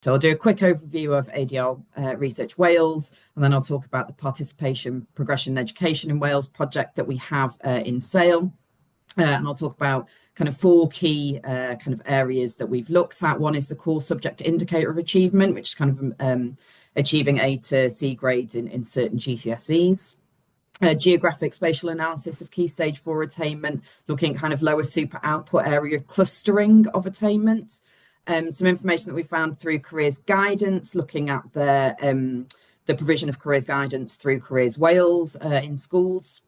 So I'll do a quick overview of ADR Research Wales, and then I'll talk about the Participation, Progression and Education in Wales project that we have in Sale. And I'll talk about kind of four key kind of areas that we've looked at. One is the core subject indicator of achievement, which is kind of achieving A to C grades in certain GCSEs. Geographic spatial analysis of Key Stage 4 attainment, looking at kind of lower super output area clustering of attainment. Some information that we found through careers guidance, looking at the provision of careers guidance through Careers Wales in schools.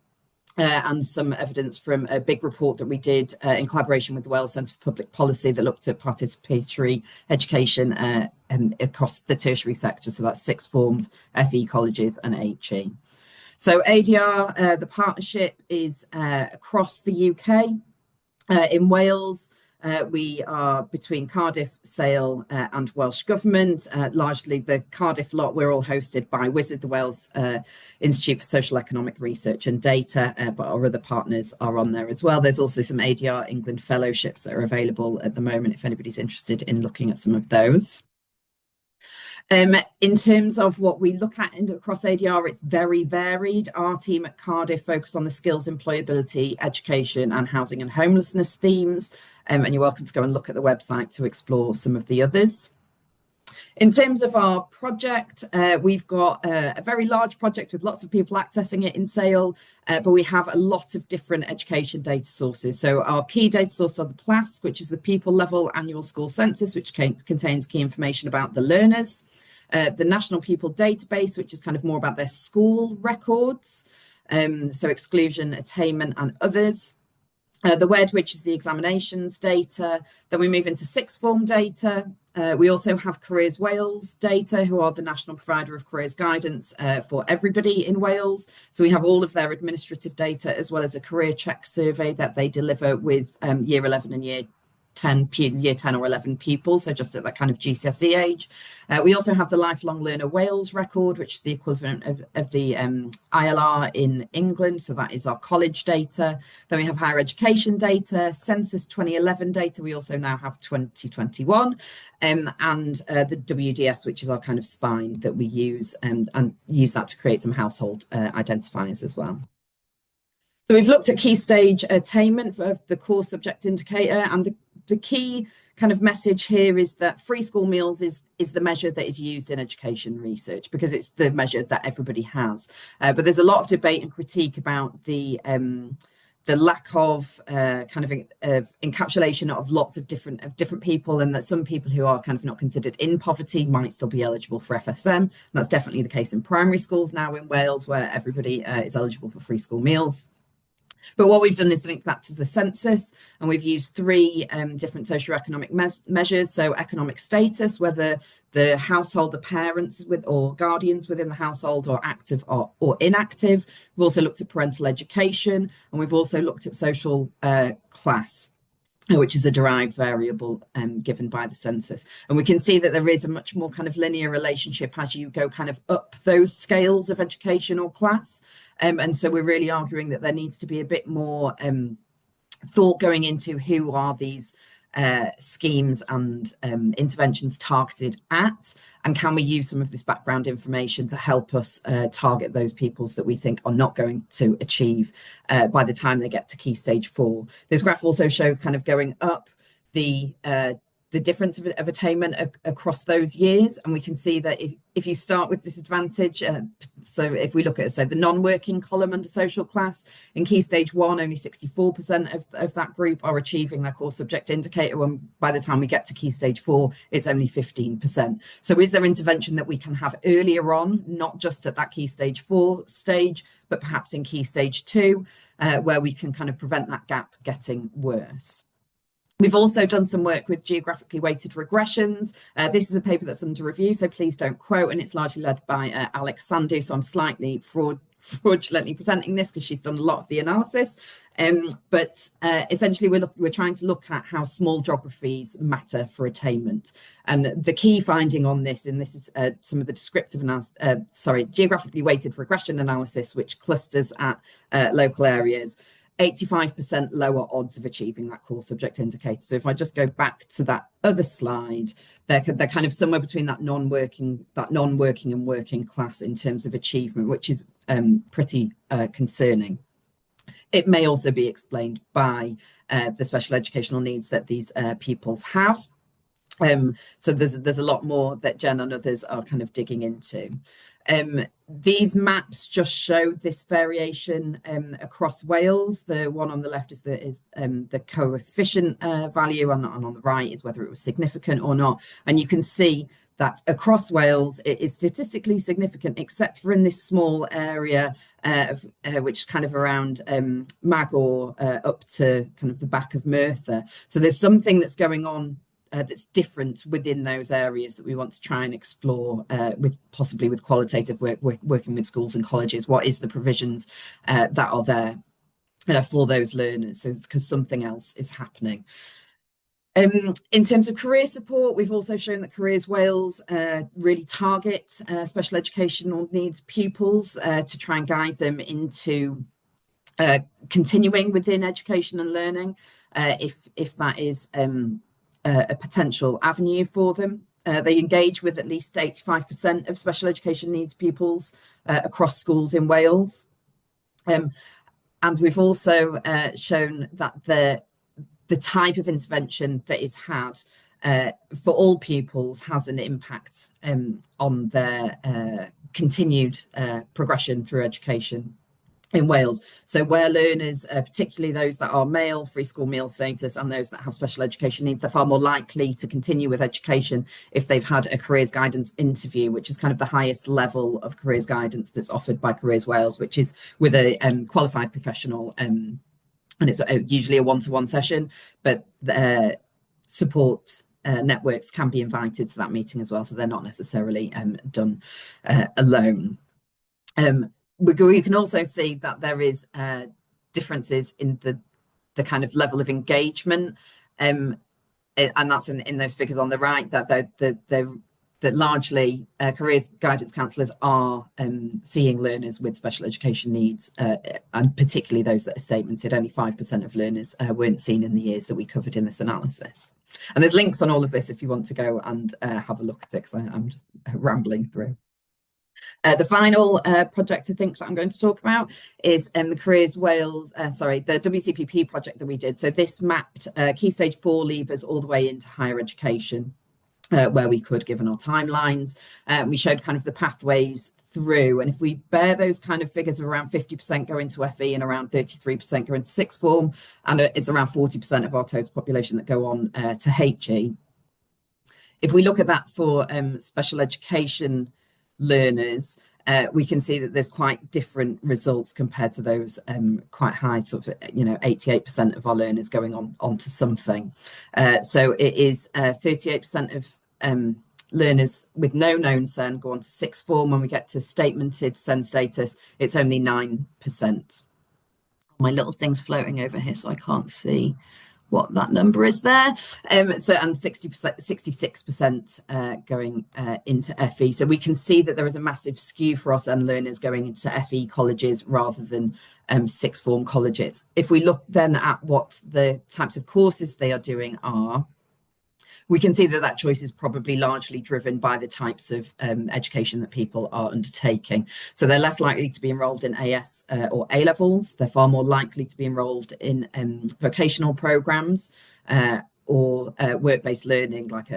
And some evidence from a big report that we did in collaboration with the Wales Centre for Public Policy that looked at participatory education across the tertiary sector. So that's sixth forms, FE colleges and HE. So ADR, the partnership is across the UK. In Wales, we are between Cardiff, Sale and Welsh Government. Largely the Cardiff lot, we're all hosted by WISID, the Wales Institute for Social Economic Research and Data, but our other partners are on there as well. There's also some ADR England fellowships that are available at the moment if anybody's interested in looking at some of those. In terms of what we look at across ADR, it's very varied. Our team at Cardiff focus on the skills, employability, education and housing and homelessness themes. And you're welcome to go and look at the website to explore some of the others. In terms of our project, we've got a very large project with lots of people accessing it in Sale, but we have a lot of different education data sources. So our key data source are the PLASC, which is the pupil level annual school census, which contains key information about the learners. The National Pupil Database, which is kind of more about their school records, so exclusion, attainment and others. The WED, which is the examinations data. Then we move into sixth form data. We also have Careers Wales data, who are the national provider of careers guidance for everybody in Wales. So we have all of their administrative data, as well as a career check survey that they deliver with year 11 and year 10 or 11 pupils, so just at that kind of GCSE age. We also have the Lifelong Learner Wales record, which is the equivalent of the ILR in England, so that is our college data. Then we have higher education data, Census 2011 data, we also now have 2021, and the WDS, which is our kind of spine that we use, and use that to create some household identifiers as well. So we've looked at key stage attainment for the core subject indicator, and the key kind of message here is that free school meals is the measure that is used in education research, because it's the measure that everybody has. But there's a lot of debate and critique about the lack of kind of encapsulation of lots of different people, and that some people who are kind of not considered in poverty might still be eligible for FSM. And that's definitely the case in primary schools now in Wales, where everybody is eligible for free school meals. But what we've done is link that to the census, and we've used three different socioeconomic measures. So economic status, whether the household, the parents with or guardians within the household are active or inactive. We've also looked at parental education, and we've also looked at social class, which is a derived variable given by the census. And we can see that there is a much more kind of linear relationship as you go kind of up those scales of education or class. And so we're really arguing that there needs to be a bit more thought going into who are these schemes and interventions targeted at, and can we use some of this background information to help us target those peoples that we think are not going to achieve by the time they get to Key Stage 4. This graph also shows kind of going up the difference of attainment across those years, and we can see that if you start with disadvantage, so if we look at, say, the non-working column under social class, in Key Stage 1 only 64% of that group are achieving their core subject indicator, when by the time we get to Key Stage 4 it's only 15%. So is there intervention that we can have earlier on, not just at that Key Stage 4 stage, but perhaps in Key Stage 2, where we can kind of prevent that gap getting worse? We've also done some work with geographically weighted regressions. This is a paper that's under review, so please don't quote, and it's largely led by Alex Sandu, so I'm slightly fraudulently presenting this because she's done a lot of the analysis. But essentially we're trying to look at how small geographies matter for attainment. And the key finding on this, and this is some of the descriptive geographically weighted regression analysis, which clusters at local areas, 85% lower odds of achieving that core subject indicator. So if I just go back to that other slide, they're kind of somewhere between that non-working and working class in terms of achievement, which is pretty concerning. It may also be explained by the special educational needs that these pupils have. So there's a lot more that Jen and others are kind of digging into. These maps just show this variation across Wales. The one on the left is the coefficient value, and on the right is whether it was significant or not. And you can see that across Wales, it is statistically significant, except for in this small area, which is kind of around Magor up to kind of the back of Merthyr. So there's something that's going on that's different within those areas that we want to try and explore possibly with qualitative work, working with schools and colleges. What is the provisions that are there for those learners? So it's because something else is happening. In terms of career support, we've also shown that Careers Wales really target special educational needs pupils to try and guide them into continuing within education and learning, if that is a potential avenue for them. They engage with at least 85% of special education needs pupils across schools in Wales. And we've also shown that the type of intervention that is had for all pupils has an impact on their continued progression through education in Wales. So where learners, particularly those that are male, free school meal status, and those that have special education needs, they're far more likely to continue with education if they've had a careers guidance interview, which is kind of the highest level of careers guidance that's offered by Careers Wales, which is with a qualified professional, and it's usually a one-to-one session, but support networks can be invited to that meeting as well, so they're not necessarily done alone. We can also see that there is differences in the kind of level of engagement, and that's in those figures on the right, that largely careers guidance counsellors are seeing learners with special education needs, and particularly those that are statemented. Only 5% of learners weren't seen in the years that we covered in this analysis. And there's links on all of this if you want to go and have a look at it, because I'm just rambling through. The final project I think that I'm going to talk about is the Careers Wales, the WCPP project that we did. So this mapped Key Stage 4 leavers all the way into higher education, where we could, given our timelines. We showed kind of the pathways through, and if we bear those kind of figures of around 50% go into FE and around 33% go into sixth form, and it's around 40% of our total population that go on to HE. If we look at that for special education learners, we can see that there's quite different results compared to those quite high, sort of 88% of our learners going on to something. So it is 38% of learners with no known SEN go on to sixth form. When we get to statemented SEN status, it's only 9%. My little thing's floating over here, so I can't see what that number is there. And 66% going into FE. So we can see that there is a massive skew for us and learners going into FE colleges rather than sixth form colleges. If we look then at what the types of courses they are doing are, we can see that that choice is probably largely driven by the types of education that people are undertaking. So they're less likely to be enrolled in AS or A levels. They're far more likely to be enrolled in vocational programs or work-based learning, like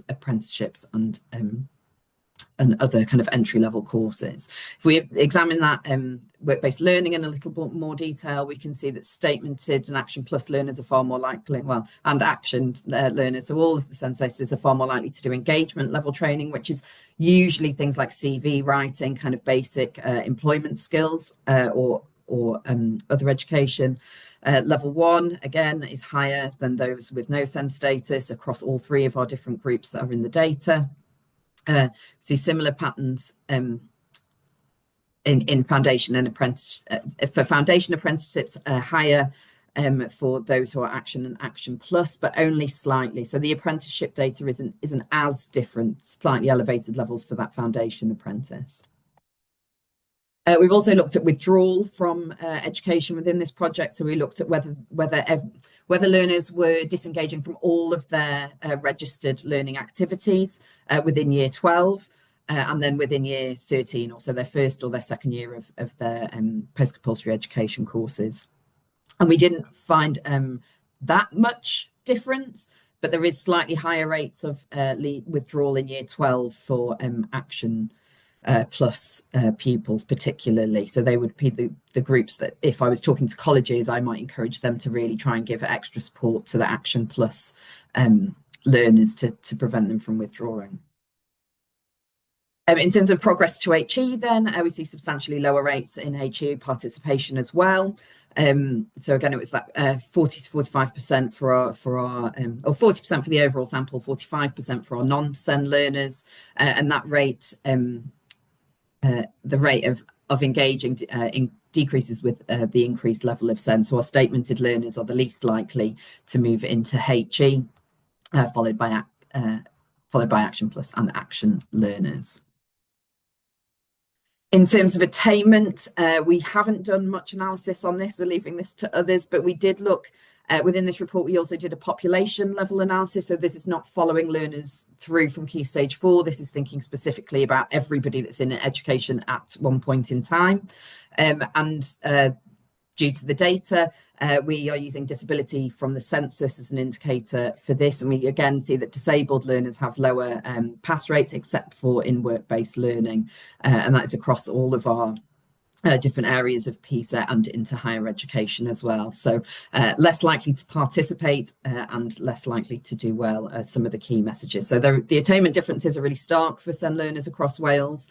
apprenticeships and other kind of entry-level courses. If we examine that work-based learning in a little bit more detail, we can see that statemented and Action Plus learners are far more likely, and actioned learners, so all of the senses are far more likely to do engagement level training, which is usually things like CV writing, kind of basic employment skills or other education. Level 1, again, is higher than those with no SEN status across all three of our different groups that are in the data. See similar patterns in foundation and apprentice. For foundation apprenticeships, higher for those who are Action and Action Plus, but only slightly. So the apprenticeship data isn't as different, slightly elevated levels for that foundation apprentice. We've also looked at withdrawal from education within this project. So we looked at whether learners were disengaging from all of their registered learning activities within year 12 and then within year 13, also their first or their second year of their post-compulsory education courses. And we didn't find that much difference, but there is slightly higher rates of withdrawal in year 12 for action plus pupils particularly. So they would be the groups that if I was talking to colleges, I might encourage them to really try and give extra support to the action plus learners to prevent them from withdrawing. In terms of progress to HE then, we see substantially lower rates in HE participation as well. So again, it was that 40 to 45% for our or 40% for the overall sample, 45% for our non-SEN learners, and that rate the rate of engaging decreases with the increased level of SEN. So our statemented learners are the least likely to move into HE, followed by Action Plus and Action learners. In terms of attainment, we haven't done much analysis on this. We're leaving this to others, but we did look within this report. We also did a population level analysis. So this is not following learners through from Key Stage 4. This is thinking specifically about everybody that's in education at one point in time. Due to the data, we are using disability from the census as an indicator for this. And we again see that disabled learners have lower pass rates, except for in work-based learning. And that is across all of our different areas of PISA and into higher education as well. So less likely to participate and less likely to do well are some of the key messages. So the attainment differences are really stark for SEN learners across Wales.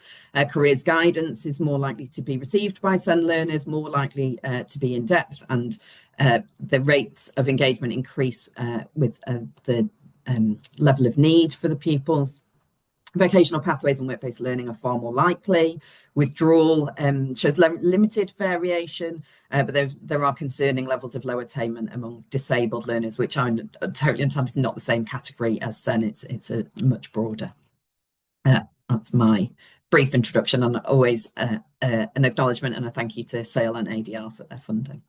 Careers guidance is more likely to be received by SEN learners, more likely to be in depth, and the rates of engagement increase with the level of need for the pupils. Vocational pathways and work-based learning are far more likely. Withdrawal shows limited variation, but there are concerning levels of low attainment among disabled learners, which I totally understand is not the same category as SEN. It's a much broader. That's my brief introduction, and always an acknowledgement and a thank you to SAIL and ADR for their funding.